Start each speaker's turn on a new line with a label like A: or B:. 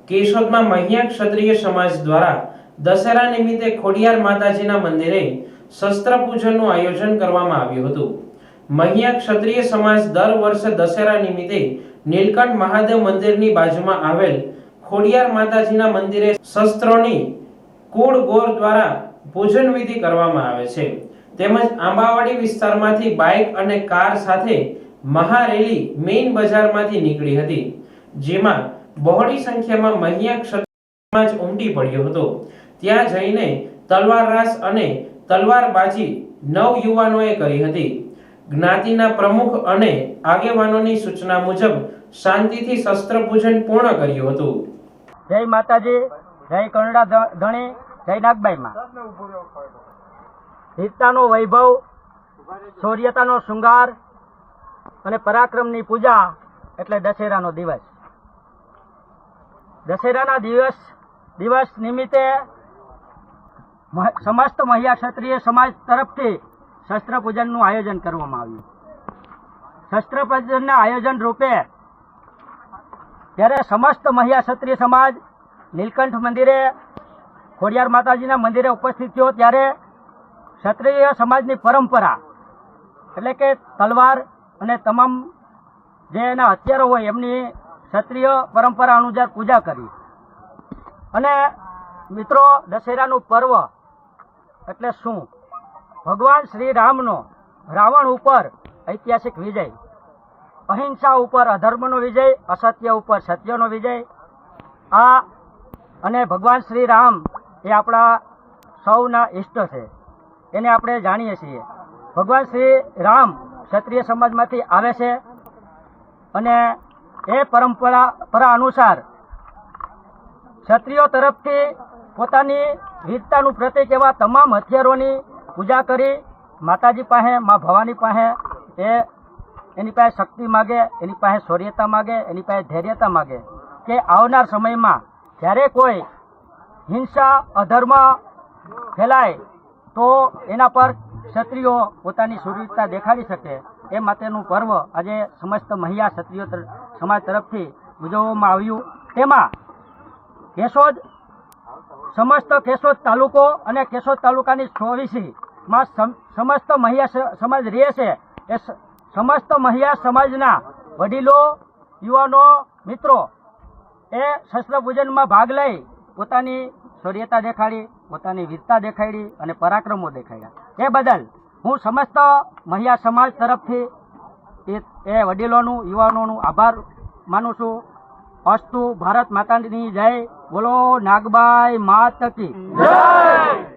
A: કેશોદમાં મહિયા ક્ષત્રિય સમાજ દ્વારા દશેરા નિમિત્તે ખોડિયાર માતાજીના મંદિરે શસ્ત્ર પૂજનનું આયોજન કરવામાં આવ્યું હતું। મહિયા ક્ષત્રિય સમાજ દર વર્ષે દશેરા નિમિત્તે નીલકંઠ મહાદેવ મંદિરની બાજુમાં આવેલ ખોડિયાર માતાજીના મંદિરે શસ્ત્રોની કુળ ગોર દ્વારા પૂજન વિધિ કરવામાં આવે છે। તેમજ આંબાવાડી વિસ્તારમાંથી બાઇક અને કાર સાથે મહારેલી મેઇન બજારમાંથી નીકળી હતી, જેમાં બહોળી સંખ્યામાં મહિયા ક્ષત્રિય સમાજ ઉમટી પડ્યો હતો। ત્યાં જઈને તલવાર રાસ અને તલવારબાજી નવ યુવાનોએ કરી હતી। જ્ઞાતિના પ્રમુખ અને આગેવાનોની સૂચના મુજબ શાંતિથી શસ્ત્ર પૂજન પૂર્ણ કર્યું હતું।
B: જય માતાજી, જય કરણા ધણી, જય નાગબાઈમાં। વીરતાનો વૈભવ, શૌર્યતાનો શૃંગાર અને પરાક્રમની પૂજા એટલે દશેરાનો દિવસ। દશેરાના દિવસ નિમિત્તે સમસ્ત મહિયા ક્ષત્રિય સમાજ તરફથી શસ્ત્ર પૂજનનું આયોજન કરવામાં આવ્યું। શસ્ત્ર પૂજનના આયોજન રૂપે ત્યારે સમસ્ત મહિયા ક્ષત્રિય સમાજ નીલકંઠ મંદિરે ખોડિયાર માતાજીના મંદિરે ઉપસ્થિત થયો, ત્યારે ક્ષત્રિય સમાજની પરંપરા એટલે કે તલવાર અને તમામ જે એના હથિયારો હોય એમની ક્ષત્રિય પરંપરા અનુસાર પૂજા કરી। અને મિત્રો, દશેરાનું પર્વ એટલે શું? ભગવાન શ્રી રામનો રાવણ ઉપર ઐતિહાસિક વિજય, અહિંસા ઉપર અધર્મનો વિજય, અસત્ય ઉપર સત્યનો વિજય। આ અને ભગવાન શ્રી રામ એ આપણા સૌના ઇષ્ટ છે, એને આપણે જાણીએ છીએ। ભગવાન શ્રી રામ ક્ષત્રિય સમાજમાંથી આવે છે અને એ પરંપરા અનુસાર ક્ષત્રિયો તરફથી પોતાની વીરતાનું પ્રતીક એવા તમામ હથિયારોની પૂજા કરી માતાજી પાસે, મા ભવાની પાસે એની પાસે શક્તિ માગે, એની પાસે શૌર્યતા માગે, એની પાસે ધૈર્યતા માગે કે આવનાર સમયમાં જ્યારે કોઈ હિંસા અધર્મ ફેલાય તો એના પર ક્ષત્રિયો પોતાની શૂરવીરતા દેખાડી શકે। એ માટેનું પર્વ આજે સમસ્ત મહિયા ક્ષત્રિય સમાજ તરફથી ઉજવવામાં આવ્યું। તેમાં કેશોદ, સમસ્ત કેશોદ તાલુકો અને કેશોદ તાલુકાની 24માં સમસ્ત મહિયા સમાજ રહે છે। એ સમસ્ત મહિયા સમાજના વડીલો, યુવાનો, મિત્રો એ શસ્ત્ર પૂજનમાં ભાગ લઈ પોતાની શૌર્યતા દેખાડી, પોતાની વીરતા દેખાડી અને પરાક્રમો દેખાડ્યા। એ બદલ હું સમસ્ત મહિયા સમાજ તરફથી એ વડીલોનું, યુવાનોનું આભાર માનું છું। અસ્તુ, ભારત માતાની જય, બોલો નાગબાઈ માત કી જય।